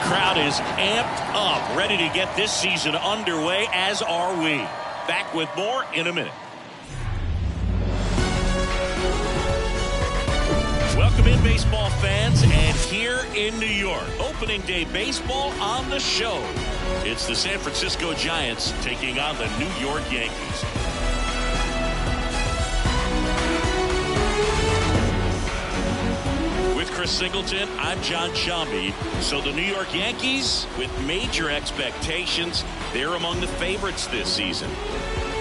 crowd is amped up, ready to get this season underway, as are we. Back with more in a minute. Welcome in, baseball fans, and here in New York, opening day baseball on the show. It's the San Francisco Giants taking on the New York Yankees. With Chris Singleton, I'm John Shambi. So the New York Yankees, with major expectations, they're among the favorites this season.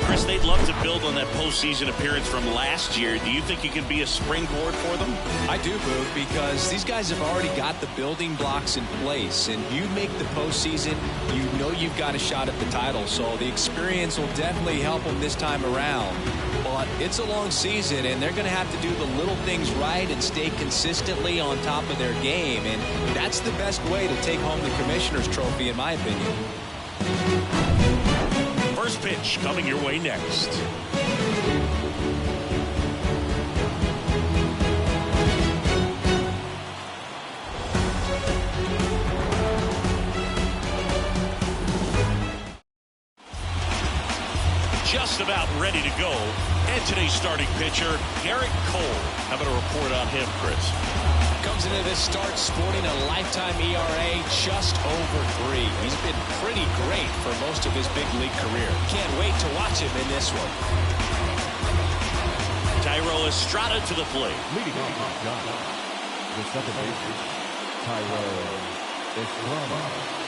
Chris, they'd love to build on that postseason appearance from last year. Do you think it could be a springboard for them? I do, Boo, because these guys have already got the building blocks in place, and you make the postseason, you know you've got a shot at the title, so the experience will definitely help them this time around. But it's a long season, and they're going to have to do the little things right and stay consistently on top of their game, and that's the best way to take home the Commissioner's Trophy, in my opinion. First pitch coming your way next. Just about ready to go. And today's starting pitcher, Garrett Cole. How about a report on him, Chris? Comes into this start sporting a lifetime ERA just over 3. He's been pretty great for most of his big league career. Can't wait to watch him in this one. Thairo Estrada to the plate. Leading off the second baseman, Thairo Estrada.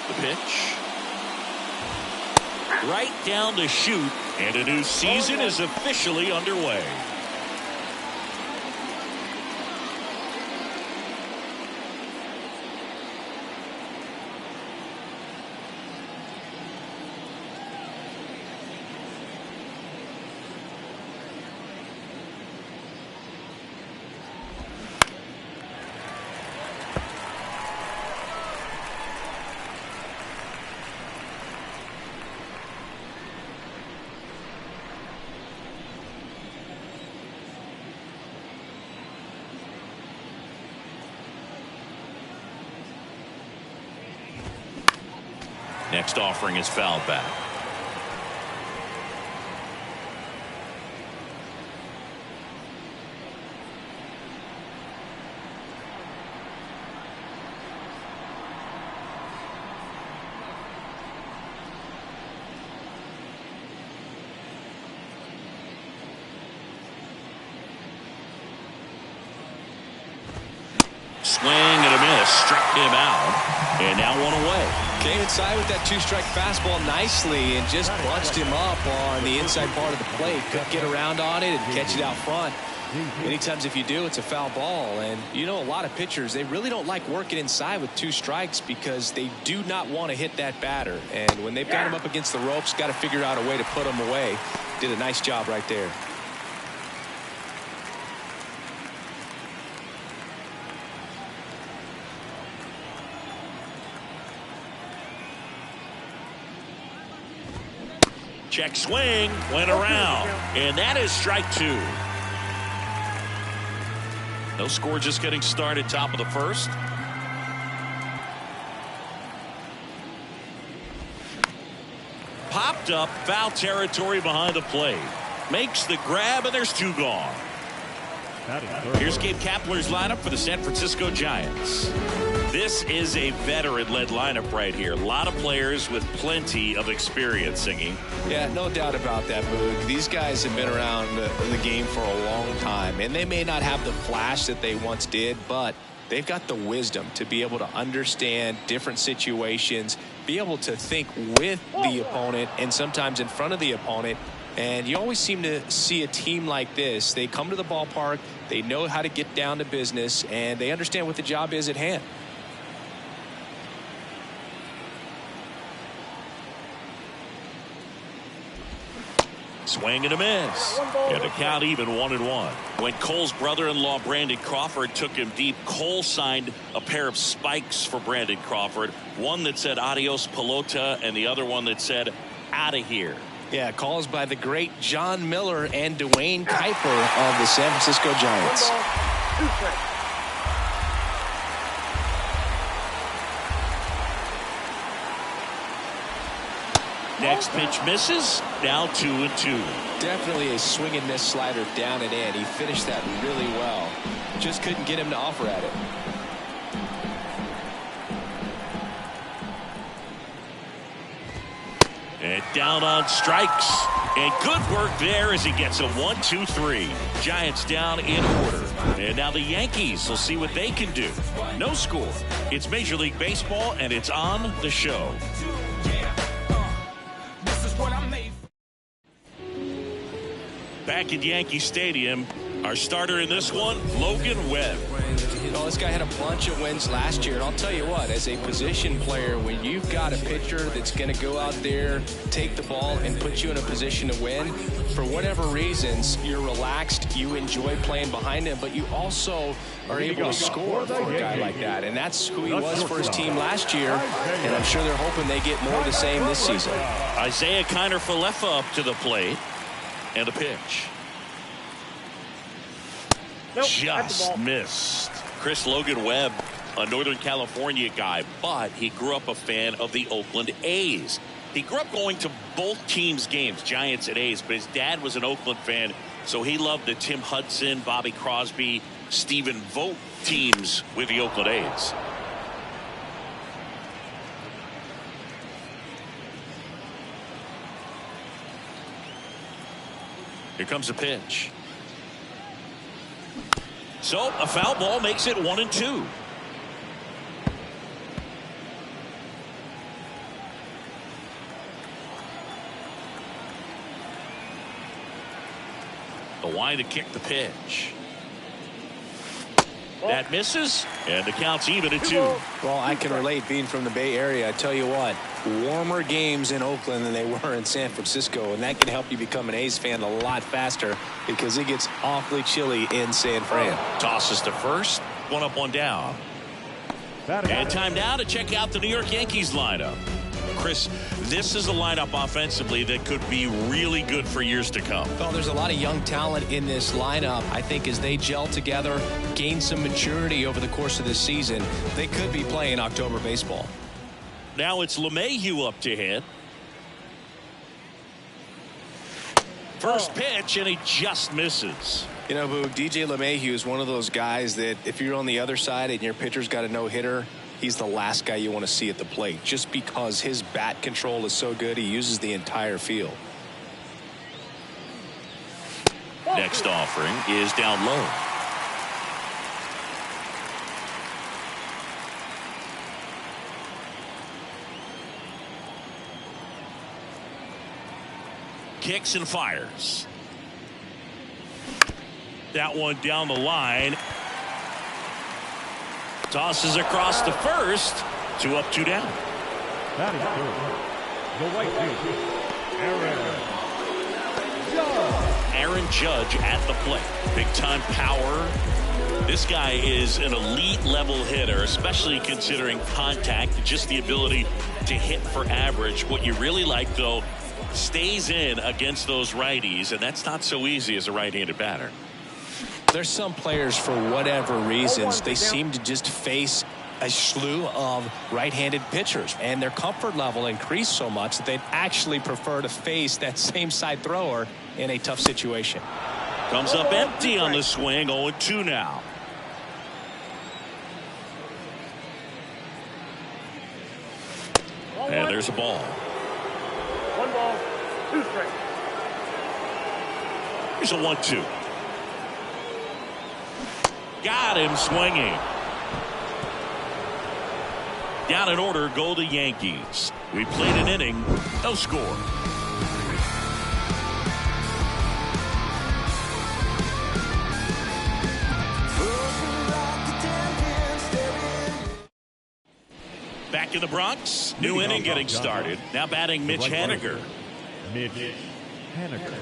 The pitch. Right down the chute, and a new season is officially underway. Next offering is fouled back. Swing and a miss. Struck him out. And now one away. Came inside with that two-strike fastball nicely and just bunched him up on the inside part of the plate. Couldn't get around on it and catch it out front. Many times if you do, it's a foul ball. And you know, a lot of pitchers, they really don't like working inside with two strikes because they do not want to hit that batter. And when they've got him up against the ropes, got to figure out a way to put him away. Did a nice job right there. Check swing, went around, and that is strike two. No score, just getting started, top of the first. Popped up, foul territory behind the plate. Makes the grab, and there's two gone. Here's Gabe Kapler's lineup for the San Francisco Giants. This is a veteran-led lineup right here. A lot of players with plenty of experience singing. Yeah, no doubt about that, Boog. These guys have been around the game for a long time, and they may not have the flash that they once did, but they've got the wisdom to be able to understand different situations, be able to think with the opponent and sometimes in front of the opponent. And you always seem to see a team like this. They come to the ballpark, they know how to get down to business, and they understand what the job is at hand. Swing and a miss. And the count even 1-1. When Cole's brother-in-law Brandon Crawford took him deep, Cole signed a pair of spikes for Brandon Crawford. One that said adios pelota and the other one that said out of here. Yeah, calls by the great John Miller and Dwayne Kuiper of the San Francisco Giants. Next pitch misses. Now 2-2. Definitely a swing and miss slider down and in. He finished that really well. Just couldn't get him to offer at it. And down on strikes. And good work there as he gets a 1-2-3. Giants down in order. And now the Yankees will see what they can do. No score. It's Major League Baseball, and it's on the show. Back at Yankee Stadium, our starter in this one, Logan Webb. Well, this guy had a bunch of wins last year, and I'll tell you what, as a position player, when you've got a pitcher that's going to go out there, take the ball, and put you in a position to win, for whatever reasons, you're relaxed, you enjoy playing behind him, but you also are able to score for a guy like that, and that's who he was for his team last year, and I'm sure they're hoping they get more of the same this season. Isaiah Kiner-Falefa up to the plate, and a pitch. Just missed. Chris, Logan Webb, a Northern California guy, but he grew up a fan of the Oakland A's. He grew up going to both teams' games, Giants and A's, but his dad was an Oakland fan, so he loved the Tim Hudson, Bobby Crosby, Stephen Vogt teams with the Oakland A's. Here comes a pitch. So a foul ball makes it 1-2. The line to kick the pitch. That misses, and the count's even at 2. Well, I can relate being from the Bay Area. I tell you what, warmer games in Oakland than they were in San Francisco, and that can help you become an A's fan a lot faster because it gets awfully chilly in San Fran. Tosses to first, one up, one down. And time now to check out the New York Yankees lineup. Chris, this is a lineup offensively that could be really good for years to come. Well, there's a lot of young talent in this lineup. I think as they gel together, gain some maturity over the course of this season, they could be playing October baseball. Now it's LeMahieu up to hit. First pitch, and he just misses. You know, Boog, DJ LeMahieu is one of those guys that if you're on the other side and your pitcher's got a no-hitter, he's the last guy you want to see at the plate just because his bat control is so good. He uses the entire field. Next offering is down low. kicks and fires. That one down the line. Tosses across the first. 2 up, 2 down. Batting third, the right field, Aaron Judge at the plate. Big time power. This guy is an elite level hitter, especially considering contact, just the ability to hit for average. What you really like, though, stays in against those righties, and that's not so easy as a right-handed batter. There's some players, for whatever reasons, they seem to just face a slew of right-handed pitchers, and their comfort level increased so much that they'd actually prefer to face that same side thrower in a tough situation. Comes up empty on the swing. 0-2 now. And there's a ball. 1 ball, 2 strikes. Here's a 1-2. Got him swinging. Down in order go the Yankees. We played an inning, no score. Back in the Bronx, new inning getting started. Now batting Mitch Haniger. Mitch Haniger.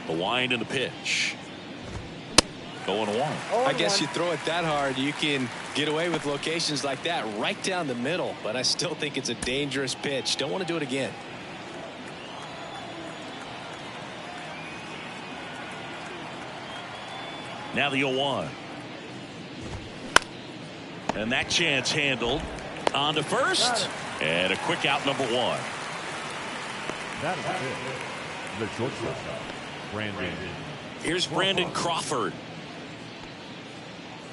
The wind and the pitch. 0-1. I guess you throw it that hard, you can get away with locations like that right down the middle, but I still think it's a dangerous pitch. Don't want to do it again. Now the 0-1. And that chance handled. On to first. And a quick out, number 1. That is it. The shortstop, Brandon. Here's Brandon Crawford.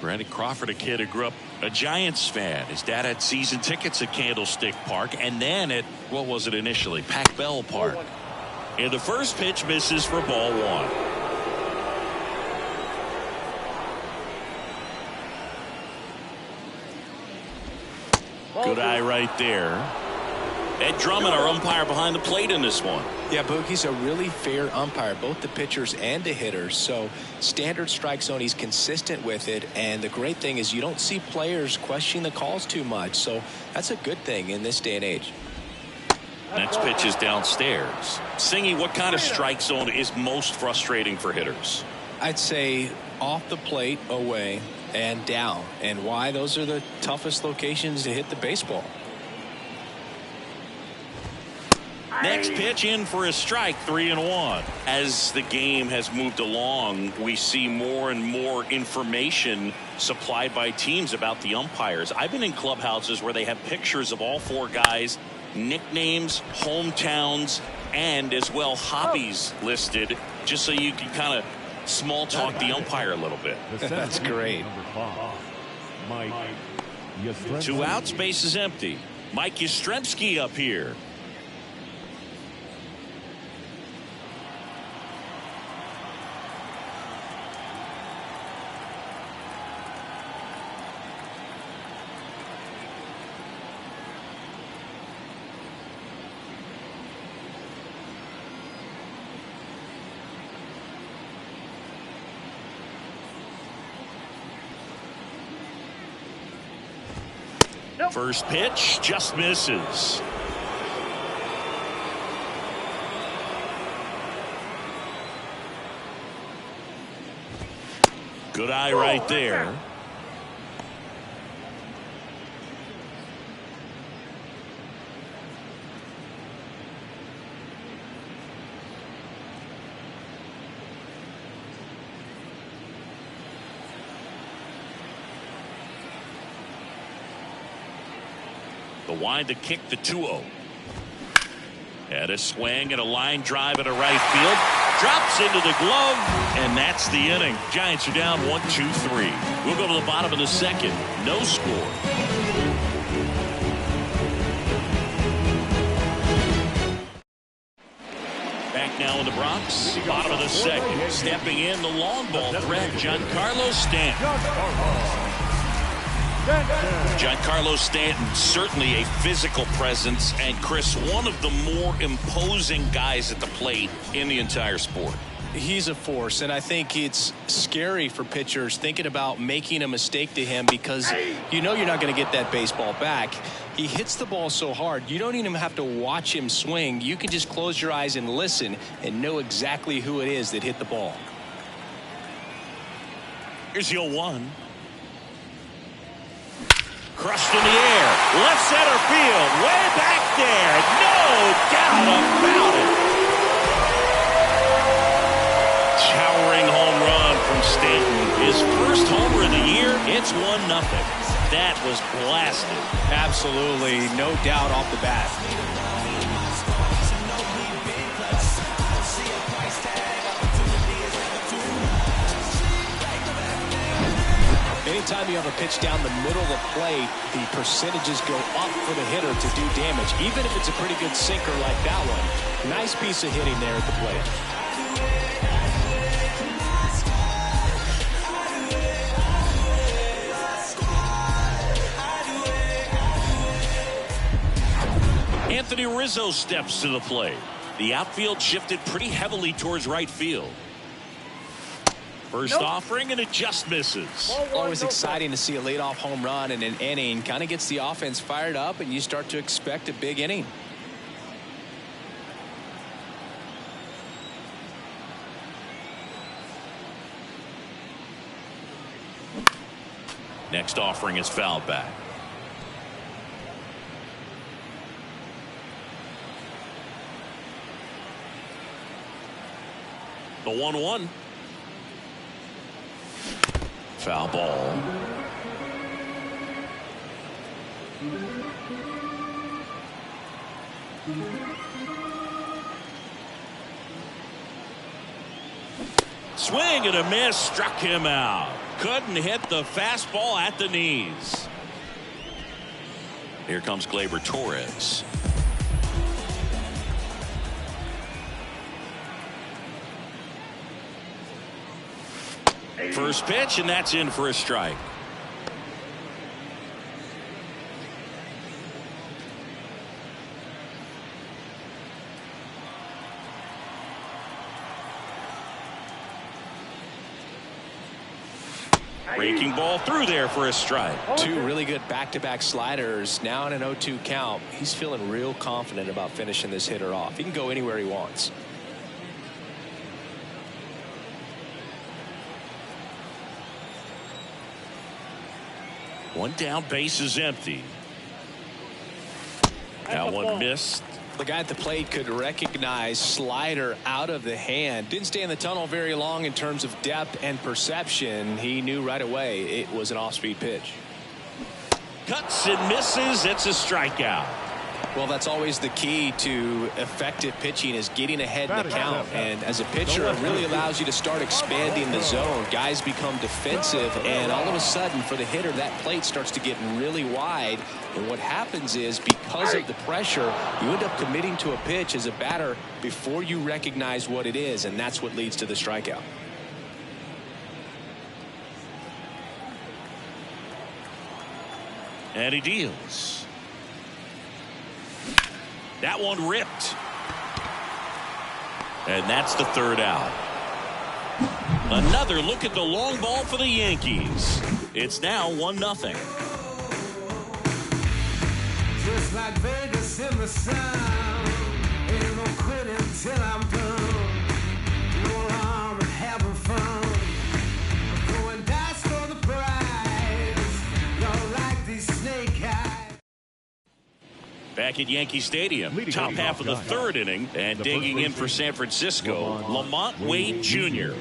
Brandon Crawford, a kid who grew up a Giants fan. His dad had season tickets at Candlestick Park and then at, what was it initially, Pac Bell Park. And the first pitch misses for ball 1. Good eye right there. Ed Drummond, our umpire behind the plate in this one. Yeah, Boogie's a really fair umpire, both the pitchers and the hitters. So standard strike zone, he's consistent with it. And the great thing is you don't see players questioning the calls too much. So that's a good thing in this day and age. Next pitch is downstairs. Singy, what kind of strike zone is most frustrating for hitters? I'd say off the plate, away, and down. And why? Those are the toughest locations to hit the baseball. Next pitch in for a strike, 3-1. As the game has moved along, we see more and more information supplied by teams about the umpires. I've been in clubhouses where they have pictures of all 4 guys, nicknames, hometowns, and as well hobbies listed, just so you can kind of small talk the umpire a little bit. That's great. Number 5, Mike 2 outs, base is empty. Mike Yastrzemski up here. First pitch just misses. Good eye right there. The wind to kick the 2-0. And a swing and a line drive at a right field. Drops into the glove, and that's the inning. Giants are down 1-2-3. We'll go to the bottom of the second. No score. Back now now in the Bronx. Bottom of the second. Stepping in, the long ball threat, Giancarlo Stanton. Giancarlo Stanton, certainly a physical presence, and Chris, one of the more imposing guys at the plate in the entire sport. He's a force, and I think it's scary for pitchers thinking about making a mistake to him because you know you're not going to get that baseball back. He hits the ball so hard, you don't even have to watch him swing. You can just close your eyes and listen and know exactly who it is that hit the ball. Here's the 0-1. Crushed in the air. Left center field. Way back there. No doubt about it. Towering home run from Stanton. His first homer of the year. It's 1-0. That was blasted. Absolutely. No doubt off the bat. Anytime you have a pitch down the middle of the plate, the percentages go up for the hitter to do damage, even if it's a pretty good sinker like that one. Nice piece of hitting there at the plate. Anthony Rizzo steps to the plate. The outfield shifted pretty heavily towards right field. First offering, and it just misses. Always exciting to see a leadoff home run in an inning. Kind of gets the offense fired up, and you start to expect a big inning. Next offering is fouled back. The 1-1. Foul ball. Swing and a miss, struck him out. Couldn't hit the fastball at the knees. Here comes Gleyber Torres. First pitch, and that's in for a strike. Breaking ball through there for a strike. Two really good back-to-back sliders. Now in an 0-2 count. He's feeling real confident about finishing this hitter off. He can go anywhere he wants. One down, base is empty. That one missed. The guy at the plate could recognize slider out of the hand. Didn't stay in the tunnel very long in terms of depth and perception. He knew right away it was an off-speed pitch. Cuts and misses. It's a strikeout. Well, that's always the key to effective pitching, is getting ahead in the count. And as a pitcher, it really allows you to start expanding the zone. Guys become defensive, and all of a sudden, for the hitter, that plate starts to get really wide. And what happens is, because of the pressure, you end up committing to a pitch as a batter before you recognize what it is, and that's what leads to the strikeout. And he deals. That one ripped. And that's the third out. Another look at the long ball for the Yankees. It's now 1-0. Just like Vegas in the sun, ain't no quitting till I'm done. No harm in having fun. Going dice for the prize. Don't like these snake eyes. Back at Yankee Stadium, top half of the third inning, and digging in for San Francisco, Lamont Wade Jr.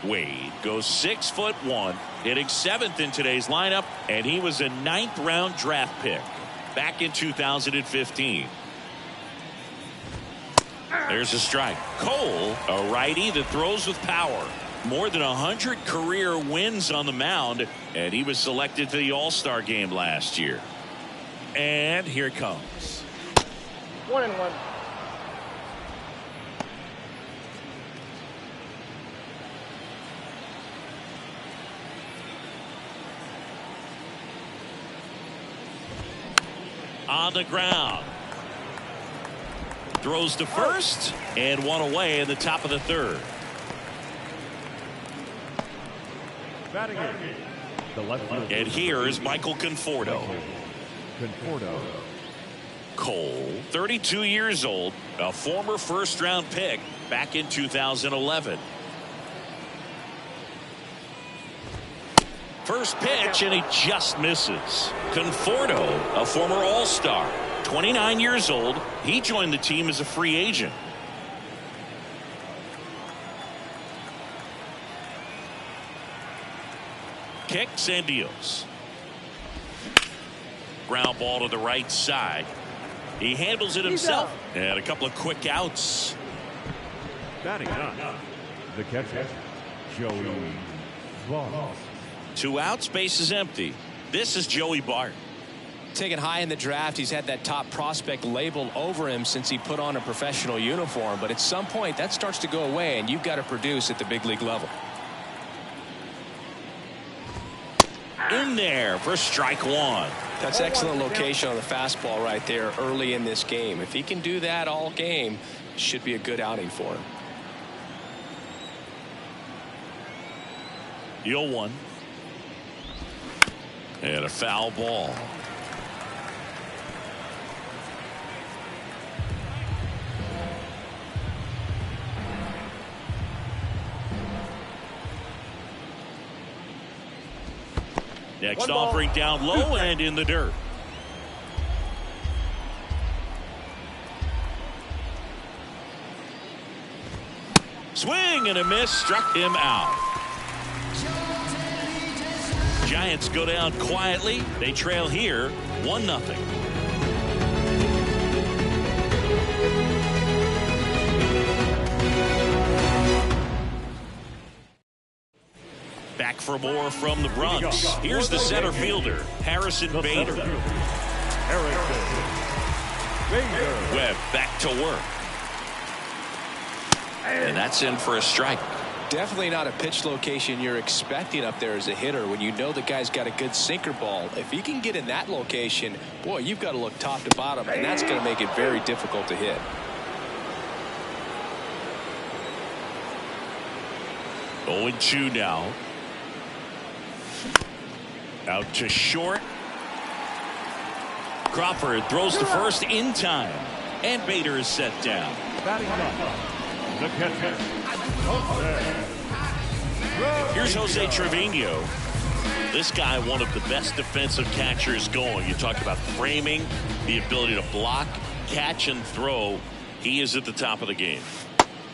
Wade goes 6'1", hitting 7th in today's lineup, and he was a 9th-round draft pick back in 2015. There's a strike. Cole, a righty that throws with power. More than 100 career wins on the mound, and he was selected to the All-Star game last year. And here it comes. 1-1. on the ground. Throws to first and one away in the top of the third. Batting in, the left fielder. And here is Michael Conforto. Conforto. Cole, 32 years old, a former first-round pick back in 2011. First pitch, and he just misses. Conforto, a former All-Star, 29 years old. He joined the team as a free agent. Kicks and deals. Ground ball to the right side. He handles it himself. And a couple of quick outs. Batting up, the catcher, Joey Bart. 2 outs, base is empty. This is Joey Bart. Taken high in the draft, he's had that top prospect label over him since he put on a professional uniform. But at some point, that starts to go away, and you've got to produce at the big league level. In there for strike one. That's excellent location on the fastball right there early in this game. If he can do that all game, it should be a good outing for him. 0-1. And a foul ball. Next offering down low and in the dirt. Swing and a miss, struck him out. Giants go down quietly. They trail here 1-0. Back for more from the Bronx. Here's the center fielder, Harrison Bader. Webb back to work. And that's in for a strike. Definitely not a pitch location you're expecting up there as a hitter when you know the guy's got a good sinker ball. If he can get in that location, boy, you've got to look top to bottom, and that's going to make it very difficult to hit. 0-2 now. Out to short. Crawford throws to first in time. And Bader is set down. Batting up, the catcher, Here's Jose Trevino. This guy, one of the best defensive catchers going. You talk about framing, the ability to block, catch, and throw. He is at the top of the game.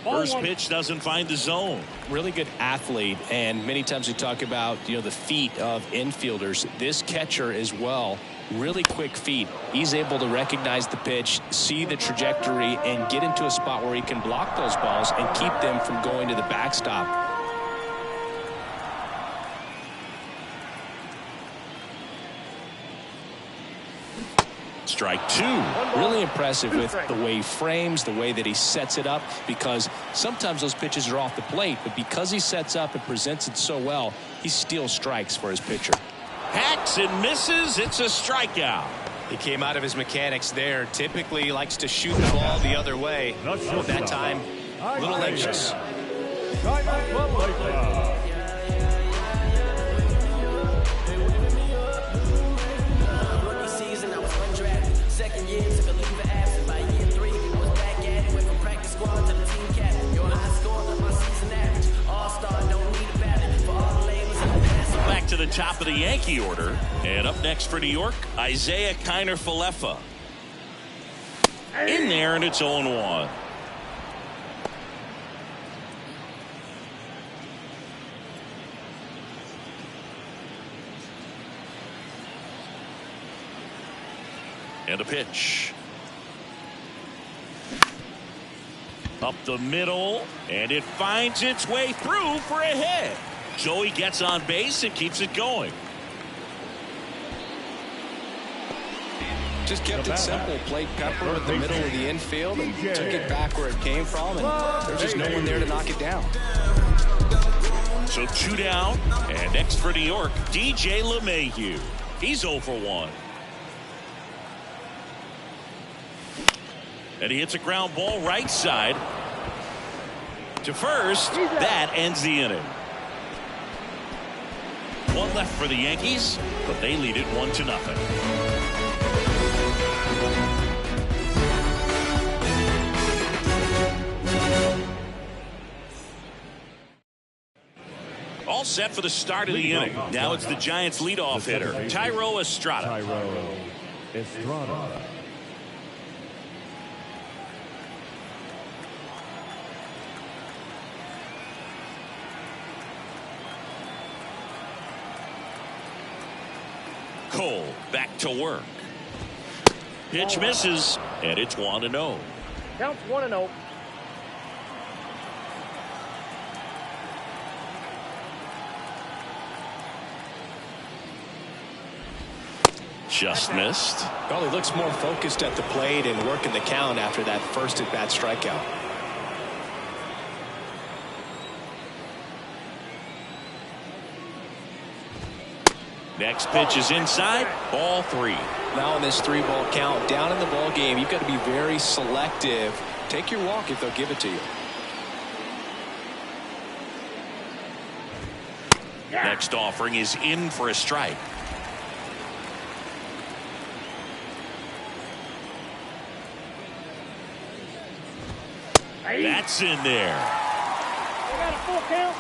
First pitch doesn't find the zone. Really good athlete, and many times we talk about the feet of infielders. This catcher as well, really quick feet. He's able to recognize the pitch, see the trajectory, and get into a spot where he can block those balls and keep them from going to the backstop. Strike two. Really impressive with the way he frames, the way that he sets it up, because sometimes those pitches are off the plate, but because he sets up and presents it so well, he steals strikes for his pitcher. Hacks and misses. It's a strikeout. He came out of his mechanics there. Typically likes to shoot the ball the other way. But that time, a little anxious. Second year, took a leave of absence. By year 3, was back at it. Went from practice squad to the team captain. Your high score, my season average. All-star, don't need a ballot. For all the labels in the past. Back to the top of the Yankee order. And up next for New York, Isaiah Kiner-Falefa. In there, and it's 0-1. And a pitch. Up the middle, and it finds its way through for a hit. So he gets on base and keeps it going. Just kept it simple. Played pepper with the middle of the infield and took it back where it came from, and there's just no one there to knock it down. So 2 down, and next for New York, DJ LeMahieu. He's 0 for 1. And he hits a ground ball right side to first. That ends the inning. One left for the Yankees, but they lead it 1-0. All set for the start of the inning. Now it's the Giants leadoff hitter, Thairo Estrada. Thairo Estrada. Cole back to work. Pitch misses, and it's 1-0. Counts 1-0. Just missed. Well, he looks more focused at the plate and working the count after that first at-bat strikeout. Next pitch is inside. Ball 3. Now in this 3-ball count, down in the ball game, you've got to be very selective. Take your walk if they'll give it to you. Next offering is in for a strike. That's in there. We got a full count.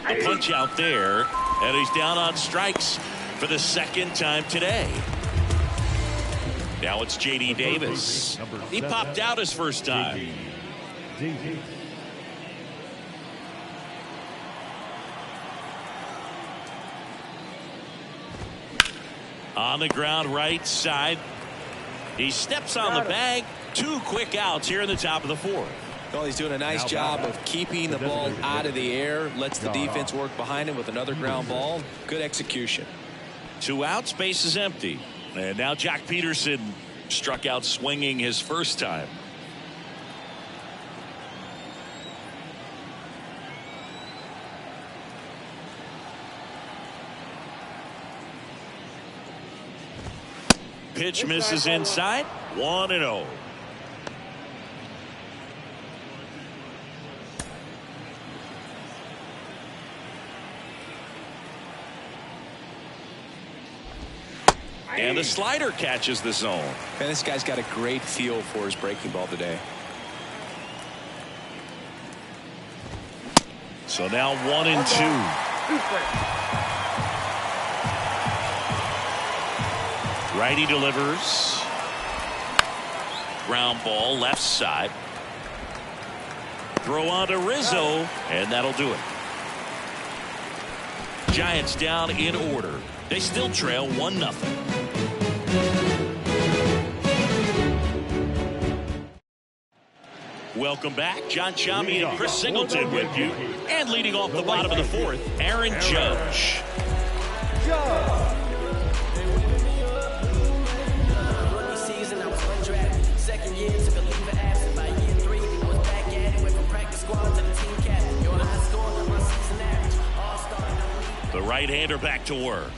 The punch out there, and he's down on strikes for the second time today. Now it's J.D. Davis. He popped out his first time. On the ground right side. He steps on the bag. 2 quick outs here in the top of the 4th. Well, he's doing a nice job of keeping the ball out of the air. Lets the defense work behind him with another ground ball. Good execution. 2 outs, base is empty. And now Jack Peterson struck out swinging his first time. Pitch misses inside. 1-0. And the slider catches the zone. And this guy's got a great feel for his breaking ball today. So now 1-2. Righty delivers. Ground ball left side. Throw on to Rizzo, and that'll do it. Giants down in order. They still trail 1-0. Welcome back. John Shambi and Chris Singleton with you. And leading off the bottom of the 4th, Aaron Judge. Rookie season, I was undrafted. Second year, took a leave of absence. By year 3, was back at it. Went from practice squad to the team captain. Your high score, my season average. All-star. The right-hander back to work.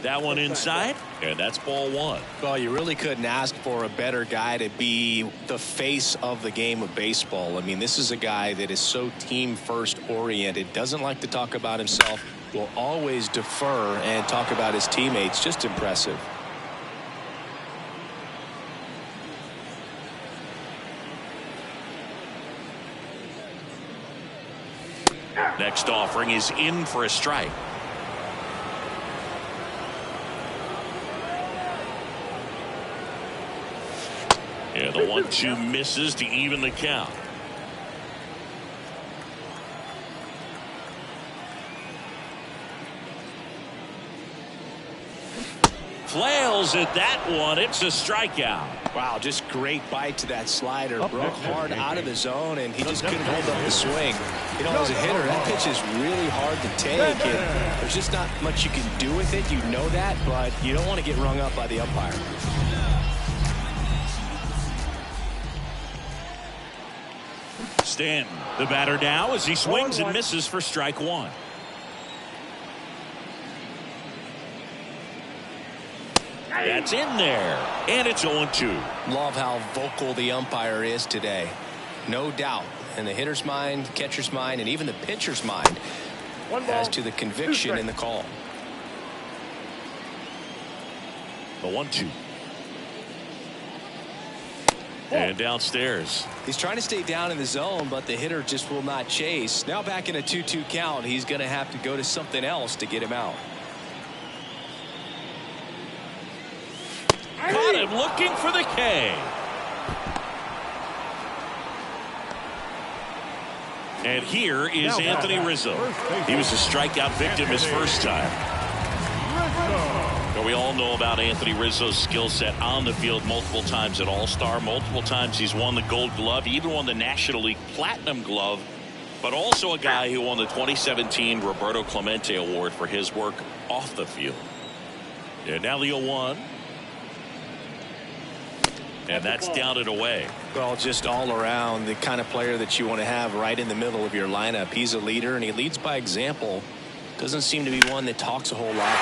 That one inside, and that's ball 1. Well, you really couldn't ask for a better guy to be the face of the game of baseball. I mean, this is a guy that is so team-first oriented, doesn't like to talk about himself, will always defer and talk about his teammates. Just impressive. Next offering is in for a strike. Yeah, the 1-2 misses to even the count. Flails at that one. It's a strikeout. Wow, just great bite to that slider. Broke hard out of the zone, and he just couldn't hold up the swing. You know, as a hitter, that pitch is really hard to take, and there's just not much you can do with it. You know that, but you don't want to get rung up by the umpire. Stanton, the batter now as he swings and misses for strike one. That's in there, and it's 0-2. Love how vocal the umpire is today. No doubt in the hitter's mind, catcher's mind, and even the pitcher's mind as to the conviction in the call. The 1-2. And downstairs. He's trying to stay down in the zone, but the hitter just will not chase. Now back in a 2-2 count, he's going to have to go to something else to get him out. Caught him looking for the K. And here is Anthony Rizzo. He was a strikeout victim his first time. But we all know about Anthony Rizzo's skill set on the field. Multiple times at All-Star. Multiple times he's won the Gold Glove. He even won the National League Platinum Glove. But also a guy who won the 2017 Roberto Clemente Award for his work off the field. And now the 0-1. And that's down and away. Well, just all around the kind of player that you want to have right in the middle of your lineup. He's a leader, and he leads by example. Doesn't seem to be one that talks a whole lot.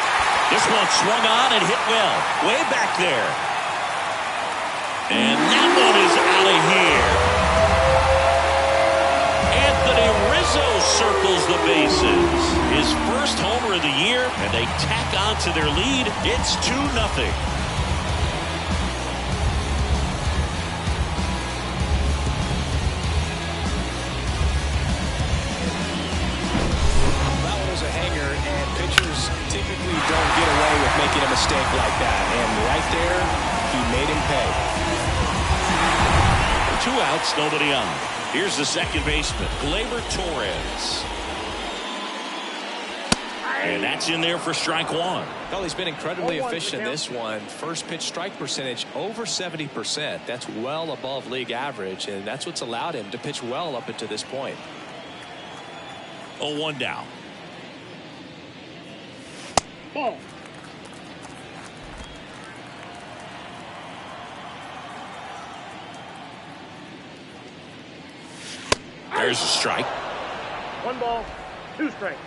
This one swung on and hit well. Way back there. And that one is out of here. Anthony Rizzo circles the bases. His first homer of the year, and they tack on to their lead. It's 2-0. Typically don't get away with making a mistake like that, and right there he made him pay. 2 outs, nobody on. Here's the second baseman, Gleyber Torres, and that's in there for strike one. Well, he's been incredibly efficient in this one. First pitch strike percentage over 70%. That's well above league average, and that's what's allowed him to pitch well up until this point. 0-1 down. Ball. There's a strike. 1 ball, 2 strikes.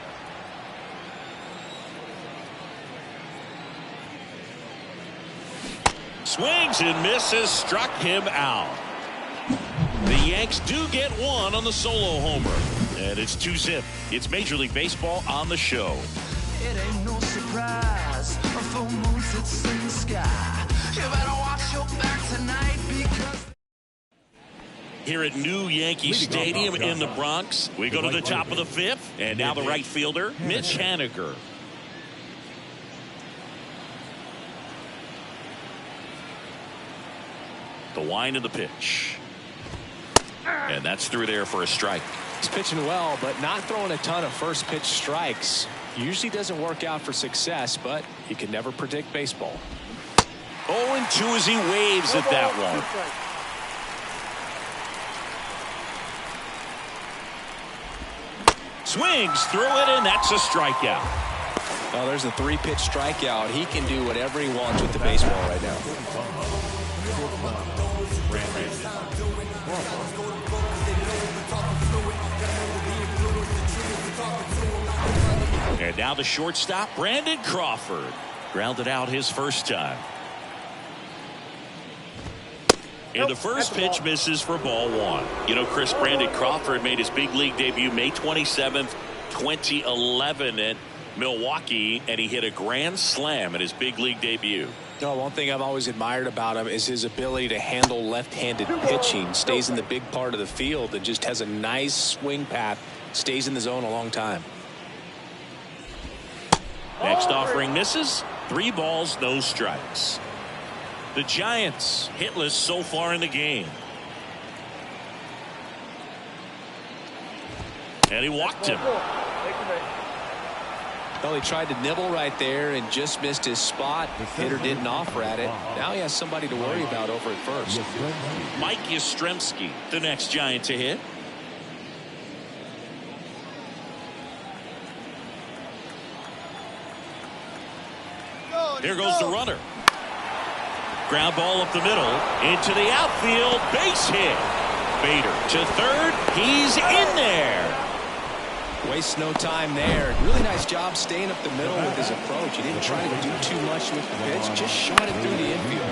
Swings and misses, struck him out. The Yanks do get one on the solo homer. And it's 2-0. It's Major League Baseball on the show. It ain't no surprise. A full moon sits in the sky. You better watch your back tonight because Here at New Yankee Stadium in the Bronx, we go to the top of the 5th, and now the right fielder, Mitch Haniger. The wind of the pitch. And that's through there for a strike. He's pitching well, but not throwing a ton of first pitch strikes. Usually doesn't work out for success, but you can never predict baseball. 0-2 as he waves at that one. Swings through it, and that's a strikeout. Well, there's a 3-pitch strikeout. He can do whatever he wants with the baseball right now. And now the shortstop, Brandon Crawford. Grounded out his first time. And the first pitch misses for ball 1. You know, Chris, Brandon Crawford made his big league debut May 27th, 2011 at Milwaukee, and he hit a grand slam at his big league debut. No, one thing I've always admired about him is his ability to handle left-handed pitching. Stays in the big part of the field and just has a nice swing path. Stays in the zone a long time. Next offering misses. 3 balls, no strikes. The Giants hitless so far in the game. And he walked him. Well, he tried to nibble right there and just missed his spot. The hitter didn't offer at it. Now he has somebody to worry about over at first. Mike Yastrzemski, the next Giant to hit. Here goes the runner. Ground ball up the middle into the outfield, base hit. Bader to third. He's in there. Wastes no time there. Really nice job staying up the middle with his approach. He didn't try to do too much with the pitch. Just shot it through the infield.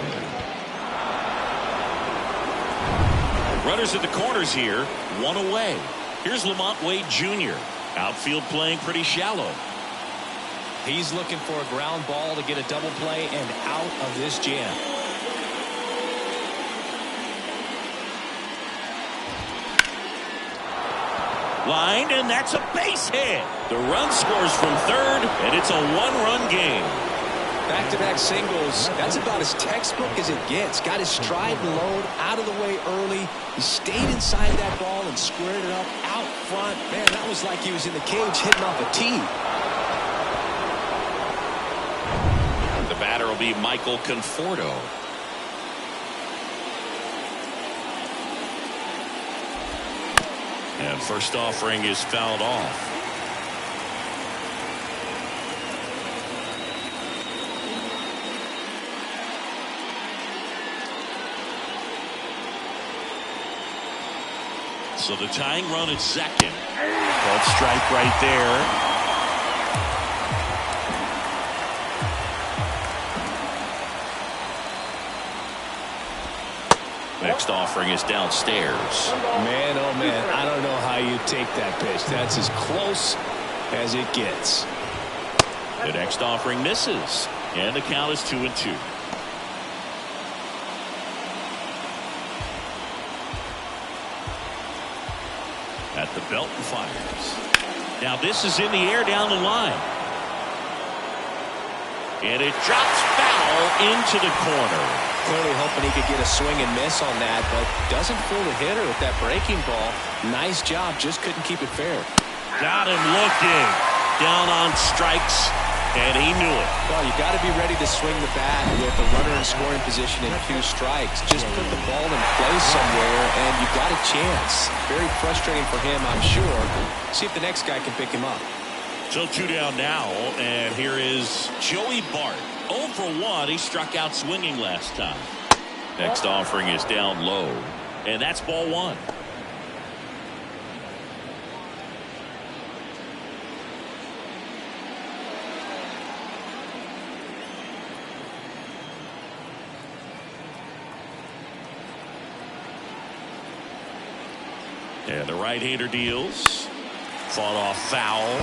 Runners at the corners here. One away. Here's Lamont Wade Jr. Outfield playing pretty shallow. He's looking for a ground ball to get a double play and out of this jam. Line, and that's a base hit. The run scores from third, and it's a one-run game. Back-to-back singles. That's about as textbook as it gets. Got his stride and load out of the way early. He stayed inside that ball and squared it up out front. Man, that was like he was in the cage hitting off a tee. The batter will be Michael Conforto. And first offering is fouled off. So the tying run at second. Called strike right there. Next offering is downstairs. Man, oh man, I don't know how you take that pitch. That's as close as it gets. The next offering misses, and the count is 2-2. At the belt and fires. Now this is in the air down the line. And it drops foul into the corner. Clearly hoping he could get a swing and miss on that, but doesn't fool the hitter with that breaking ball. Nice job, just couldn't keep it fair. Got him looking. Down on strikes, and he knew it. Well, you got to be ready to swing the bat with a runner in scoring position and 2 strikes. Just put the ball in place somewhere, and you got a chance. Very frustrating for him, I'm sure. See if the next guy can pick him up. So 2 down now, and here is Joey Bart. 0 for 1. He struck out swinging last time. Next offering is down low, and that's ball 1. And the right-hander deals. Fought off foul.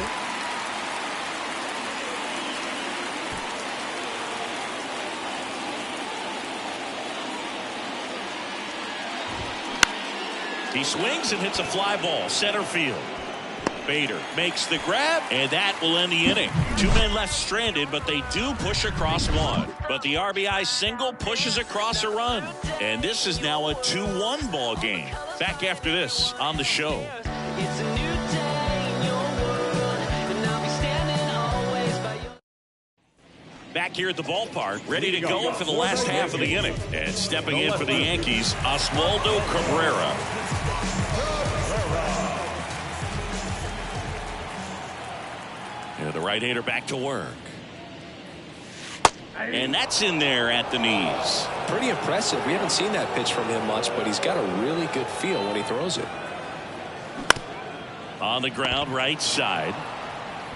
He swings and hits a fly ball center field. Bader makes the grab, and that will end the inning. 2 men left stranded, but they do push across one. But the RBI single pushes across a run, and this is now a 2-1 ball game. Back after this on the show. It's a new day in your world, and I'll be standing always by your... Back here at the ballpark, ready to go for the last half of the inning. And stepping in for the Yankees, Oswaldo Cabrera. And the right-hander back to work. And that's in there at the knees. Pretty impressive. We haven't seen that pitch from him much, but he's got a really good feel when he throws it. On the ground, right side.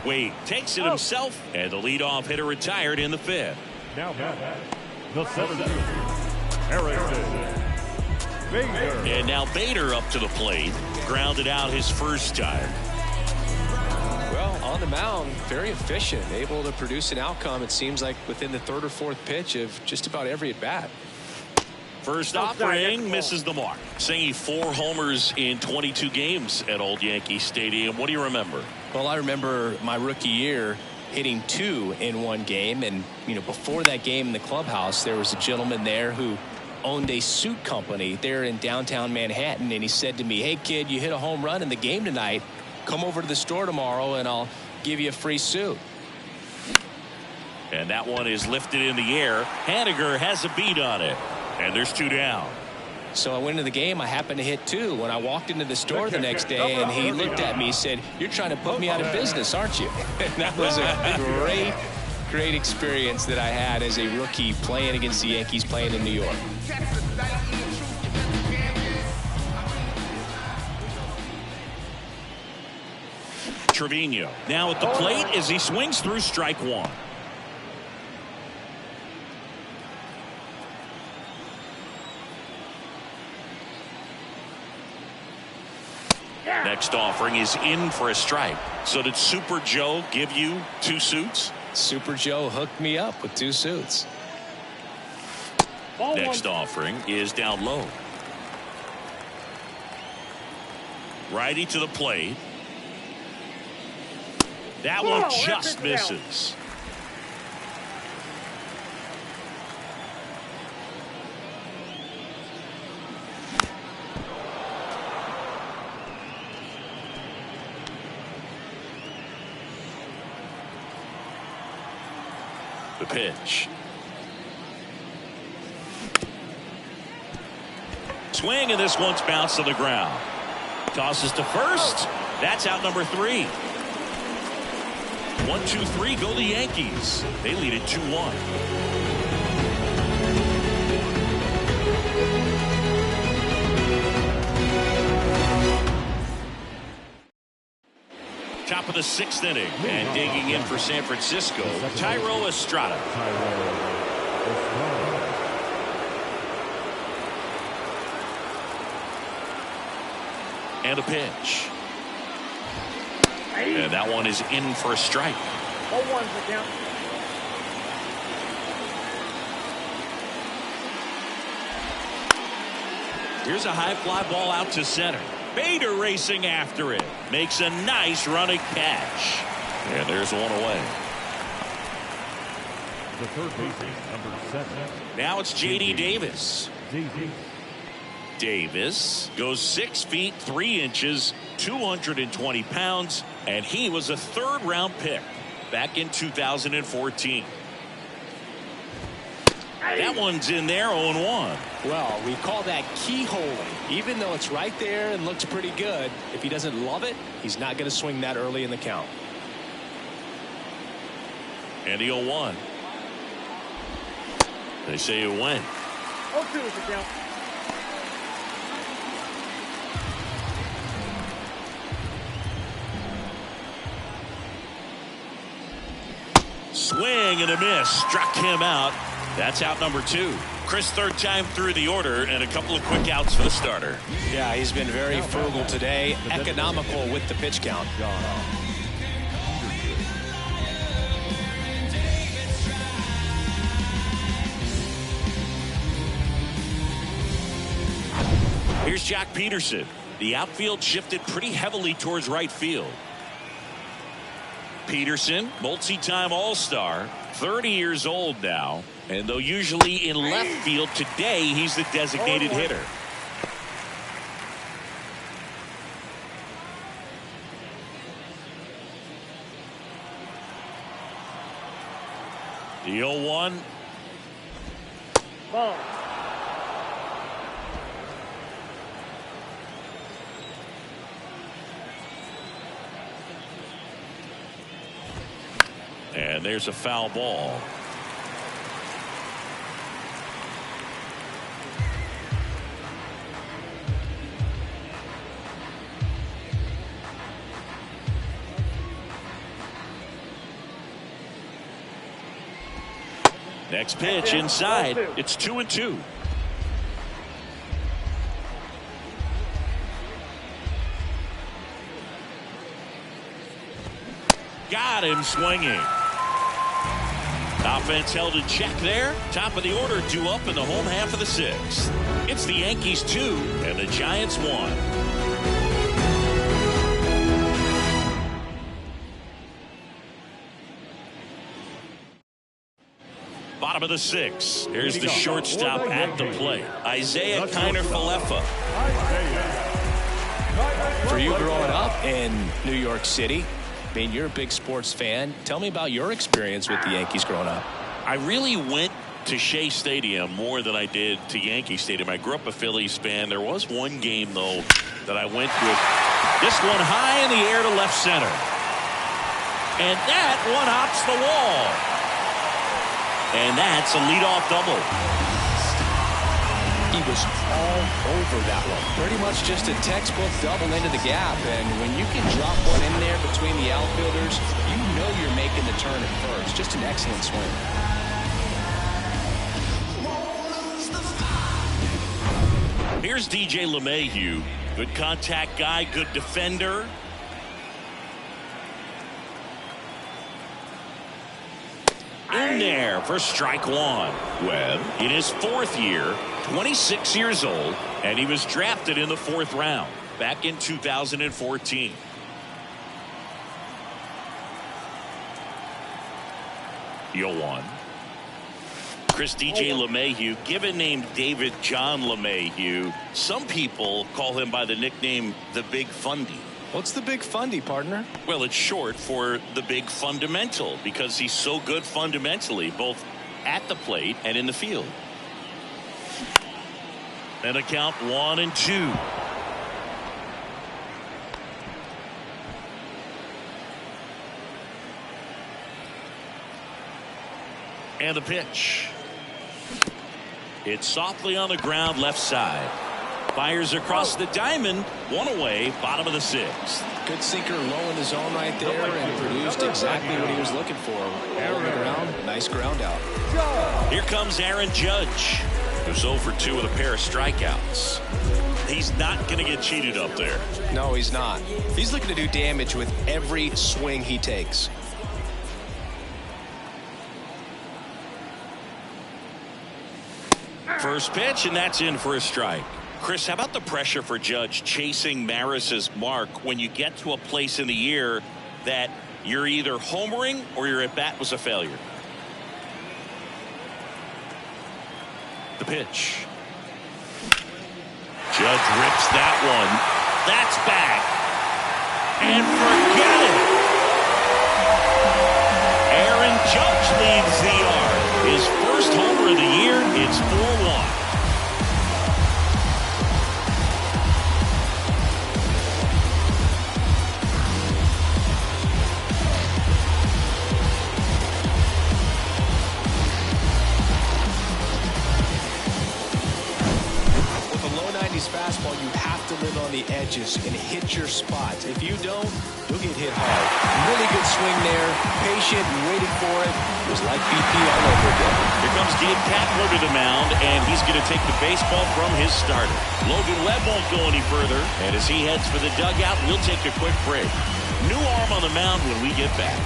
Wade takes it himself, and the leadoff hitter retired in the 5th. Now the 7th, Harrison Bader. And now Bader up to the plate. Grounded out his first time. Well, on the mound, very efficient, able to produce an outcome, it seems like, within the 3rd or 4th pitch of just about every at-bat. First offering misses the mark. Singing 4 homers in 22 games at Old Yankee Stadium. What do you remember? Well, I remember my rookie year hitting 2 in one game, and before that game in the clubhouse, there was a gentleman there who owned a suit company there in downtown Manhattan, and he said to me, "Hey kid, you hit a home run in the game tonight. Come over to the store tomorrow and I'll give you a free suit." And that one is lifted in the air. Haniger has a beat on it, and there's 2 down. So I went into the game. I happened to hit 2 when I walked into the store the next day, and he looked at me and said, "You're trying to put me out of business, aren't you?" And that was a great experience that I had as a rookie playing against the Yankees, playing in New York. Trevino. Now at the plate as he swings through strike one. Next offering is in for a strike. So did Super Joe give you 2 suits? Super Joe hooked me up with 2 suits. Next offering is down low. Righty to the plate. That one just misses. The pitch. Swing, and this one's bounced to the ground. Tosses to first. That's out number 3. 1-2-3 go the Yankees. They lead it 2-1. Top of the 6th inning, and digging in for San Francisco, Thairo Estrada. And a pitch. And that one is in for a strike. 0-1's the count. Here's a high fly ball out to center. Bader racing after it. Makes a nice running catch. And there's one away. The third baseman, number 7. Now it's J.D. Davis. Davis goes 6 feet 3 inches, 220 pounds, and he was a 3rd-round pick back in 2014. That one's in there, 0-1. Well, we call that keyholing. Even though it's right there and looks pretty good, if he doesn't love it, he's not going to swing that early in the count. And the 0-1. They say it went. 0-2 is the count. Swing and a miss. Struck him out. That's out number 2. Chris, 3rd time through the order, and a couple of quick outs for the starter. Yeah, he's been very frugal today. Economical with the pitch count. Here's Jack Peterson. The outfield shifted pretty heavily towards right field. Peterson, multi-time All-Star, 30 years old now, and though usually in left field, today he's the designated hitter. The 0-1. Ball. And there's a foul ball. Next pitch inside. It's 2-2. Got him swinging. Offense held in check there. Top of the order, 2 up in the home half of the 6th. It's the Yankees 2 and the Giants 1. Bottom of the 6th. Here's the shortstop at the plate, Isaiah Kiner-Falefa. For you growing up in New York City, I mean, you're a big sports fan. Tell me about your experience with the Yankees growing up. I really went to Shea Stadium more than I did to Yankee Stadium. I grew up a Phillies fan. There was one game, though, that I went with. This one high in the air to left center. And that one hops the wall. And that's a leadoff double. he was all over that one. Pretty much just a textbook double into the gap. And when you can drop one in there between the outfielders, you know you're making the turn at first. Just an excellent swing. Here's DJ LeMahieu. Good contact guy, good defender. In there for strike one. Webb in his 4th year, 26 years old, and he was drafted in the 4th round back in 2014. Deal one. Chris, DJ LeMahieu, given name David John LeMahieu. Some people call him by the nickname the Big Fundy. What's the Big Fundy, partner? Well, it's short for the big fundamental because he's so good fundamentally, both at the plate and in the field. And a count 1-2. And the pitch. It's softly on the ground, left side. Fires across the diamond. One away, bottom of the 6th. Good sinker low in the zone right there and produced exactly what he was looking for. All on the ground, nice ground out. Here comes Aaron Judge, who's 0 for 2 with a pair of strikeouts. He's not going to get cheated up there. No, he's not. He's looking to do damage with every swing he takes. First pitch, and that's in for a strike. Chris, how about the pressure for Judge chasing Maris's mark when you get to a place in the year that you're either homering or your at-bat was a failure? The pitch. Judge rips that one. That's back. And forget it. Aaron Judge leads the yard. His first homer of the year. It's 4-1. Fastball, you have to live on the edges and hit your spots. If you don't, you'll get hit hard. Really good swing there, patient, waiting for it. It was like BP all over again. Here comes Gabe Kapler to the mound, and he's going to take the baseball from his starter. Logan Webb won't go any further, and as he heads for the dugout, we'll take a quick break. New arm on the mound when we get back.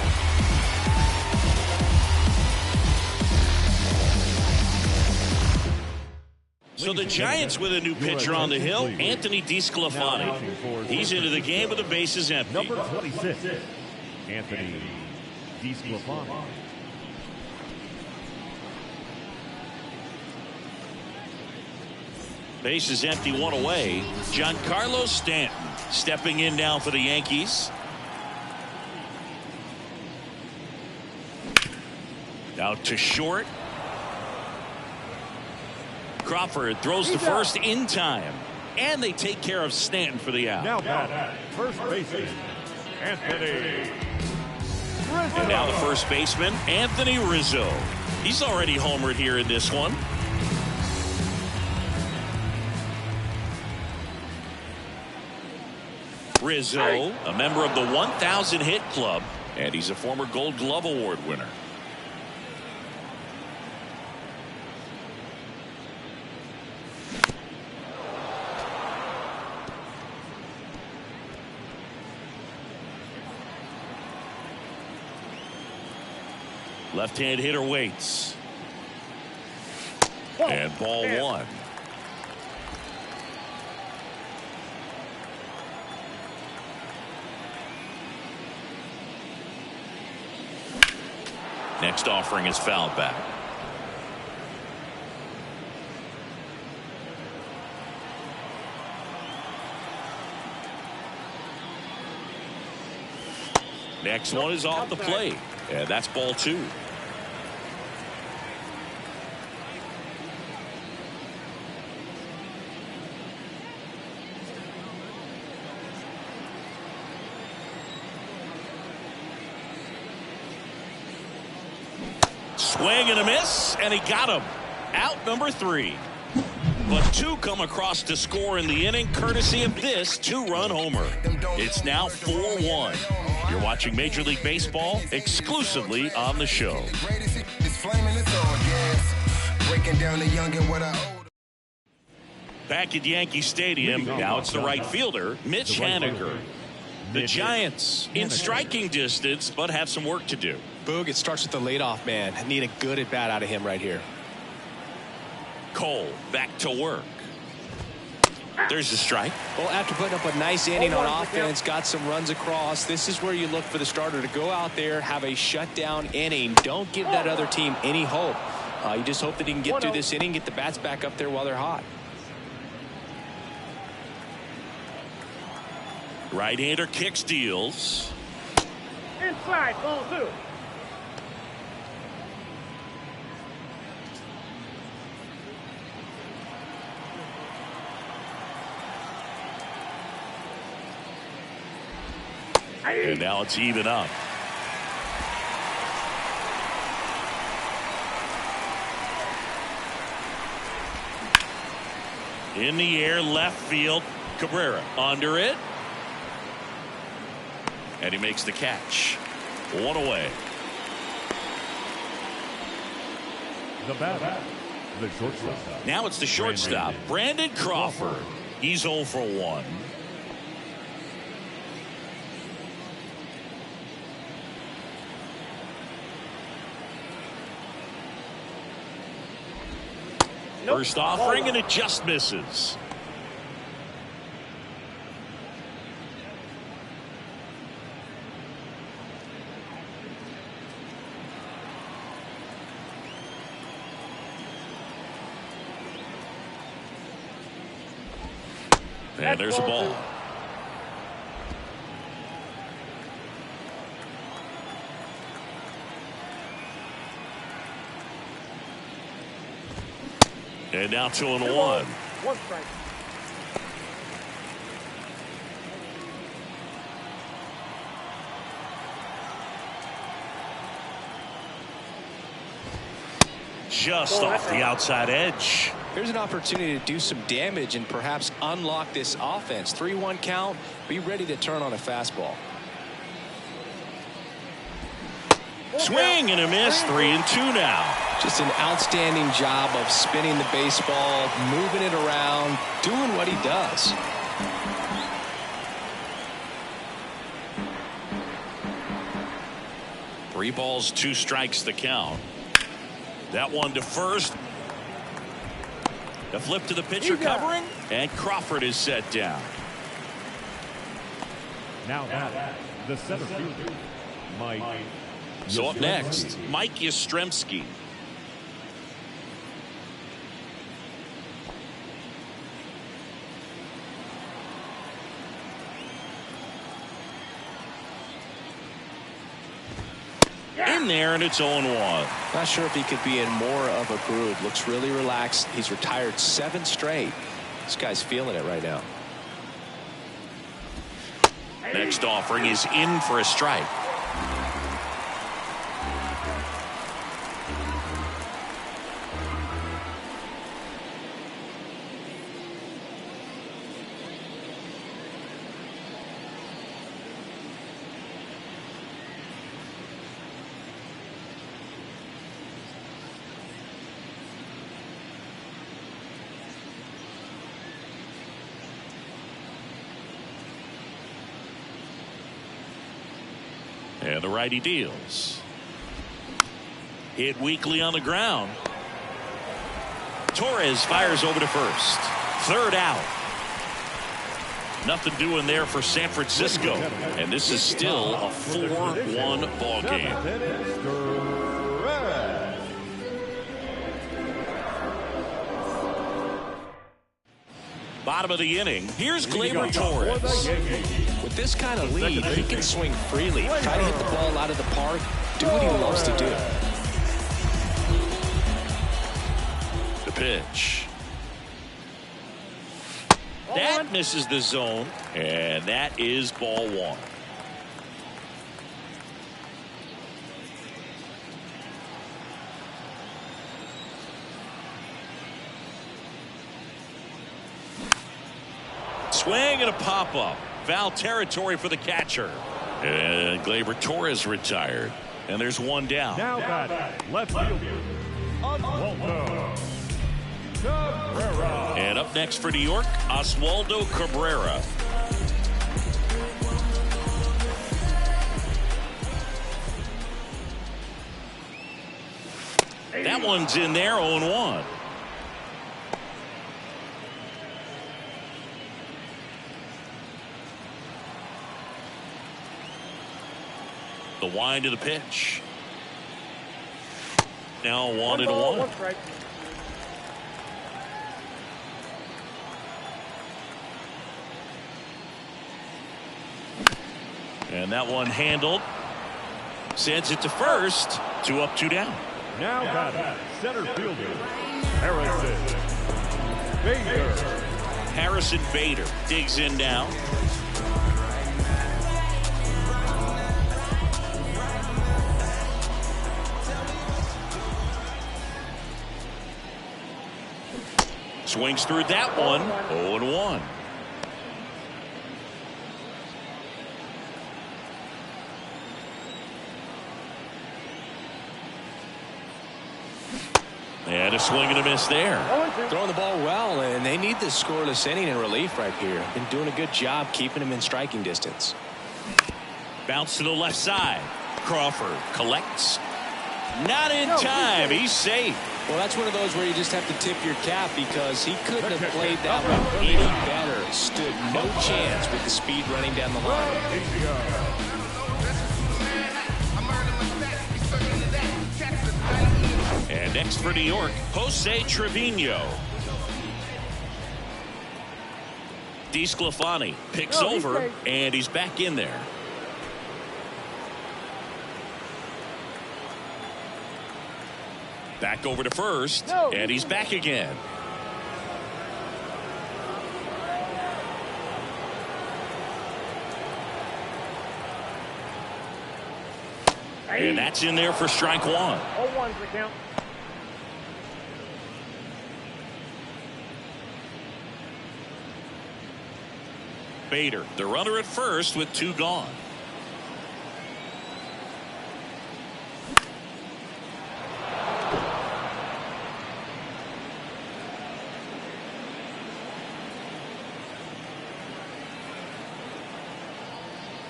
So the Giants with a new pitcher on the hill, Anthony DeSclafani. He's into the game with the bases empty. Number 26, Anthony DeSclafani. Bases empty, one away. Giancarlo Stanton stepping in now for the Yankees. Out to short. Crawford throws to first in time. And they take care of Stanton for the out. Now batting, first baseman, Anthony Rizzo. And now the first baseman, Anthony Rizzo. He's already homered here in this one. Rizzo, a member of the 1,000 hit club, and he's a former Gold Glove Award winner. Left-hand hitter waits. And ball one. Next offering is fouled back. Next one is off the plate. And that's ball two. Swing and a miss, and he got him. Out number 3. but 2 come across to score in the inning, courtesy of this 2-run homer. It's now 4-1. You're watching Major League Baseball exclusively on the show. Back at Yankee Stadium, now it's the right fielder, Mitch Haniger. The Giants in striking distance, but have some work to do. Boog, it starts with the leadoff man. I need a good at-bat out of him right here. Cole back to work. There's the strike. Well, after putting up a nice inning on offense, got some runs across, this is where you look for the starter to go out there, have a shutdown inning. Don't give that other team any hope. You just hope that he can get through this inning, get the bats back up there while they're hot. Right-hander kick steals. Inside, ball 2. And now it's even up. In the air, left field. Cabrera under it. And he makes the catch. 1 away. The batter, the shortstop. Now it's the shortstop, Brandon Crawford. He's 0 for 1. First offering, and it just misses. And there's a ball. And now 2-1. 1 strike. Just off the outside edge. Here's an opportunity to do some damage and perhaps unlock this offense. 3-1 count. Be ready to turn on a fastball. Swing and a miss. 3-2 now. Just an outstanding job of spinning the baseball, moving it around, doing what he does. Three balls, 2 strikes the count. That one to first. The flip to the pitcher covering, and Crawford is set down. Now that the center fielder, Mike. So up next, Mike Yastrzemski. In there, and it's 0-1. Not sure if he could be in more of a groove. Looks really relaxed. He's retired 7 straight. This guy's feeling it right now. Next offering is in for a strike. And the righty deals. Hit weakly on the ground. Torres fires over to first. Third out. Nothing doing there for San Francisco. And this is still a 4-1 ball game. Bottom of the inning. Here's Gleyber Torres. With this kind of lead, he can swing freely. Try to hit the ball out of the park. Do what he loves to do. The pitch. That misses the zone, and that is ball 1. swing and a pop-up. Foul territory for the catcher. And Gleyber Torres retired. And there's one down. Now batting, left fielder, Oswaldo Cabrera. And up next for New York, Oswaldo Cabrera. That one's in there, 0-1. The wind of the pitch. Now 1-1. One strike. And that one handled. Sends it to first. 2 up, 2 down. Now batting, center fielder, Harrison Bader. Harrison Bader digs in now. Swings through that one. 0-1. And a swing and a miss there. Throwing the ball well, and they need this scoreless inning in relief right here. Been doing a good job keeping him in striking distance. Bounce to the left side. Crawford collects. Not in time. He's safe. Well, that's one of those where you just have to tip your cap because he couldn't have played that one any better. Stood no chance with the speed running down the line. And next for New York, Jose Trevino. DeSclafani picks over, and he's back in there. Back over to first, and he's back again. And that's in there for strike one. 0-1's the count. Bader, the runner at first with 2 gone.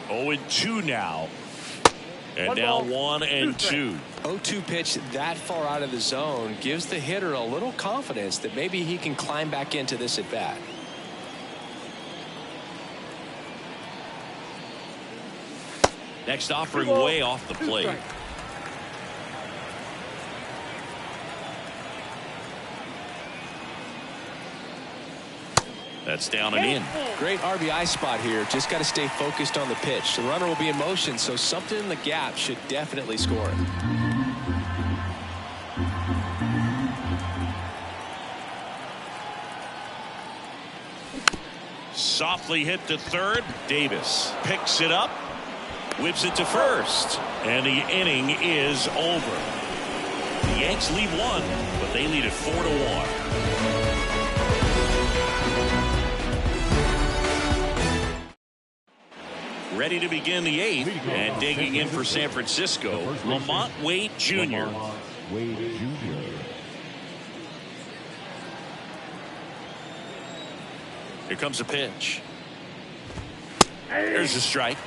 Oh, and 2 now. And now 1-2. 0-2 pitch that far out of the zone gives the hitter a little confidence that maybe he can climb back into this at bat. Next offering way off the plate. That's down and in. Great RBI spot here. Just got to stay focused on the pitch. The runner will be in motion, so something in the gap should definitely score it. Softly hit to third. Davis picks it up, whips it to first, and the inning is over. The Yanks lead 1, but they lead it 4-1. Ready to begin the 8th, and digging in for San Francisco, Lamont Wade Jr. Wade Jr. Here comes a pitch. There's a strike.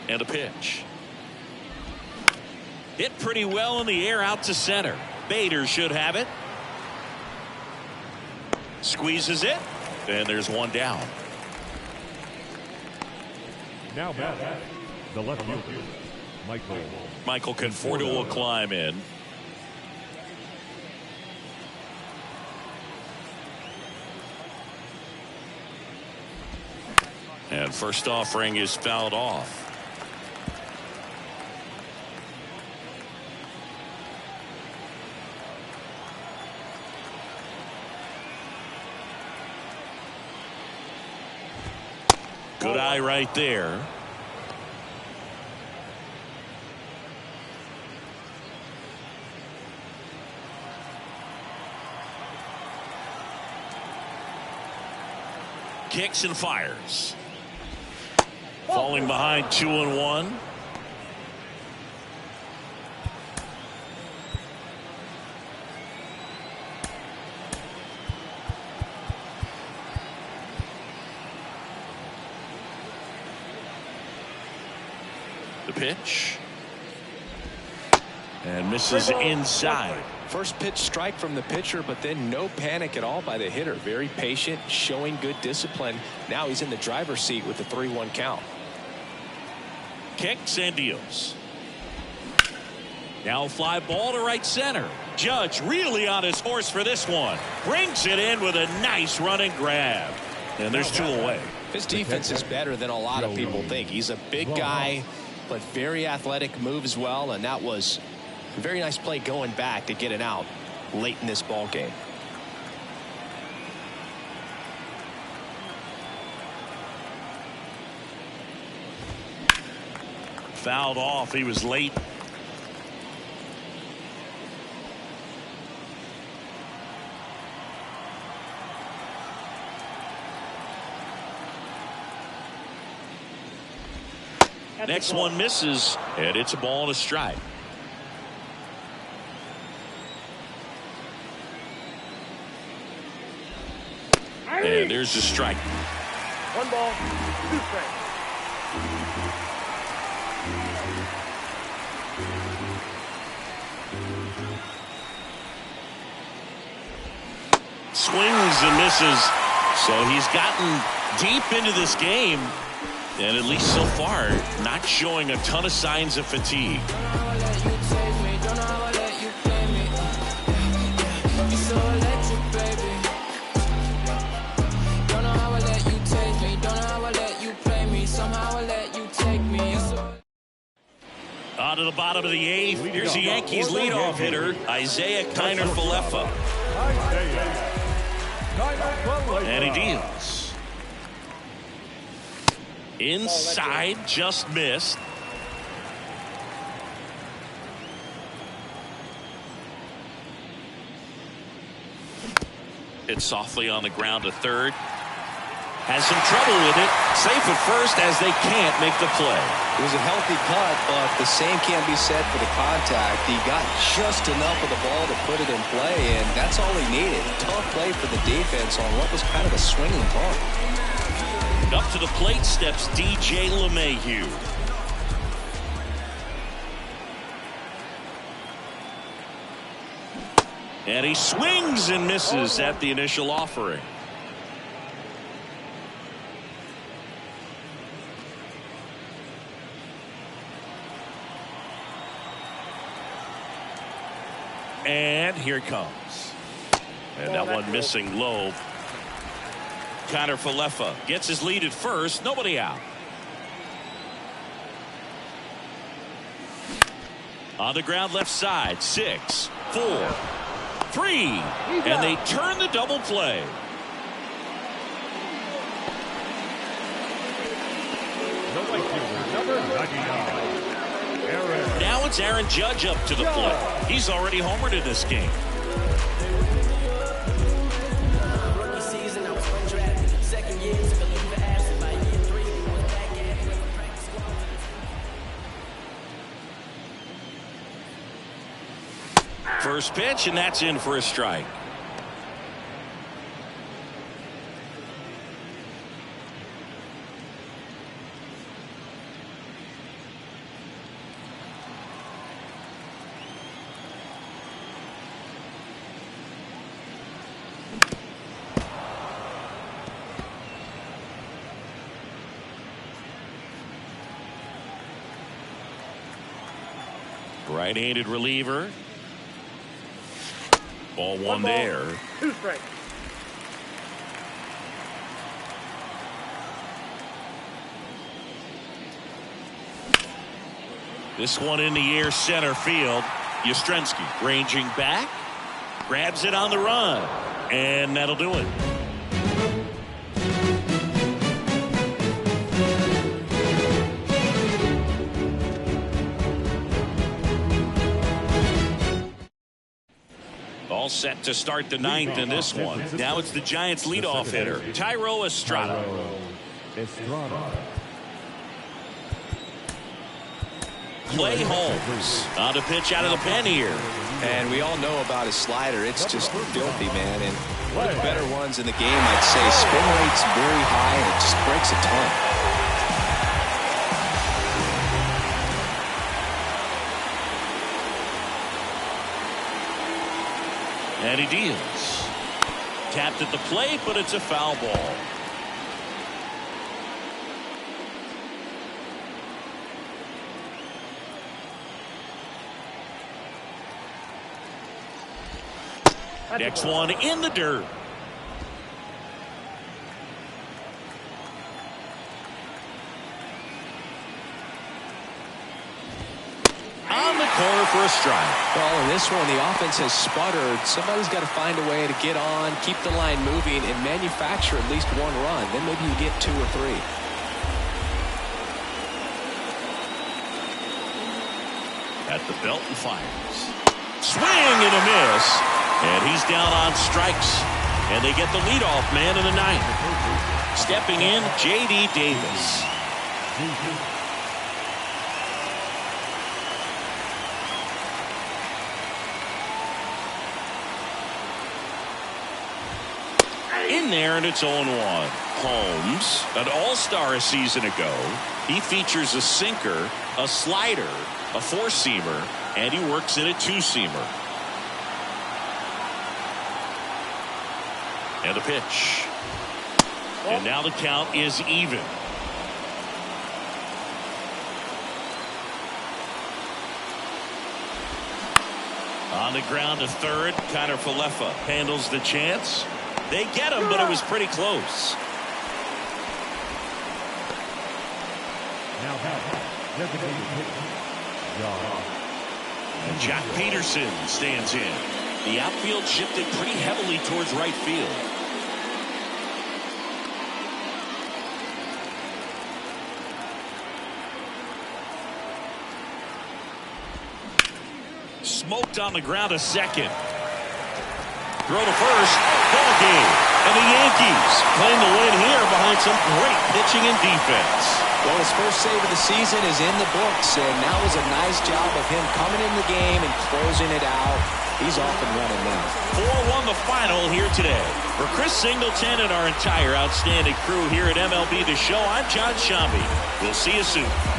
And a pitch. Hit pretty well in the air out to center. Bader should have it. Squeezes it. And there's 1 down. Now batting, the left fielder, Michael Conforto will climb in. And first offering is fouled off. Good eye right there. kicks and fires. Falling behind 2-1. The pitch. And misses inside. First pitch strike from the pitcher, but then no panic at all by the hitter. Very patient, showing good discipline. Now he's in the driver's seat with the 3-1 count. Kicks and deals. Now fly ball to right center. Judge really on his horse for this one. Brings it in with a nice running grab. And there's 2 away. His defense is better than a lot of people think. He's a big guy, but very athletic, moves well, and that was a very nice play going back to get it out late in this ball game. Fouled off. He was late. Next one misses, and it's a ball and a strike. And there's a strike. 1 ball, 2 strikes. Swings and misses. So he's gotten deep into this game, and at least so far not showing a ton of signs of fatigue. On to the bottom of the 8th. Here's the Yankees leadoff hitter, Isaiah Kiner-Falefa. And he deals. Inside, just missed. Hit softly on the ground to third. Has some trouble with it. Safe at first as they can't make the play. It was a healthy cut, but the same can't be said for the contact. He got just enough of the ball to put it in play, and that's all he needed. Tough play for the defense on what was kind of a swinging ball. Up to the plate steps DJ LeMahieu. And he swings and misses at the initial offering. And here it comes. And that one missing low. Kiner-Falefa gets his lead at first. Nobody out. On the ground left side. 6, 4, 3. And they turn the double play. Number 99. Now it's Aaron Judge up to the plate. He's already homered in this game. Rookie season, I was undrafted. Second year, took a leave of absence. By year 3, was back at it with a practice squad. First pitch, and that's in for a strike. Right-handed reliever. Ball 1 there. 2 strikes. This one in the air, center field. Yastrzemski ranging back, grabs it on the run, and that'll do it. All set to start the ninth in this one. Now it's the Giants leadoff hitter, Thairo Estrada. Clay Holmes on the pitch out of the pen here. And we all know about his slider. It's just filthy, man. And one of the better ones in the game, I'd say. Spin rate's very high, and it just breaks a ton. And he deals. Tapped at the plate, but it's a foul ball. Next one in the dirt. On the corner for a strike. Well, in this one, the offense has sputtered. Somebody's got to find a way to get on, keep the line moving, and manufacture at least one run. Then maybe you get 2 or 3. At the belt and fires. Swing and a miss. And he's down on strikes. And they get the leadoff man in the ninth. Stepping in, J.D. Davis. In there, and it's 0-1. Holmes, an all-star a season ago. He features a sinker, a slider, a four-seamer, and he works in a two-seamer. And the pitch. And now the count is even. On the ground to third, Connor Falefa handles the chance. They get him, but it was pretty close. Now, And Jack Peterson stands in. The outfield shifted pretty heavily towards right field. Smoked on the ground to second. Throw to first. Ball game. And the Yankees claim the win here behind some great pitching and defense. Well, his first save of the season is in the books, and that was a nice job of him coming in the game and closing it out. He's off and running now. 4-1 the final here today. For Chris Singleton and our entire outstanding crew here at MLB The Show, I'm John Shambi. We'll see you soon.